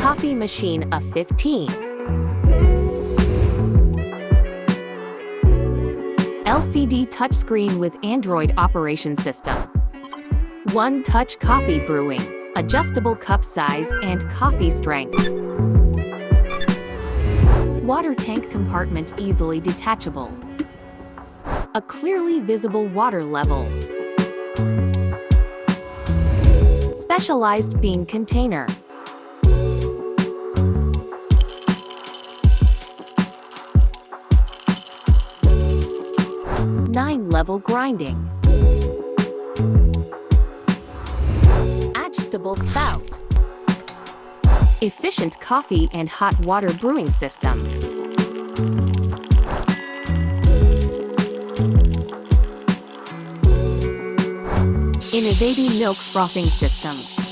Coffee machine A15. LCD touchscreen with Android operation system. One-touch coffee brewing, adjustable cup size and coffee strength. Water tank compartment easily detachable. A clearly visible water level. Specialized bean container. Nine-level grinding. Adjustable spout. Efficient coffee and hot water brewing system. Innovative milk frothing system.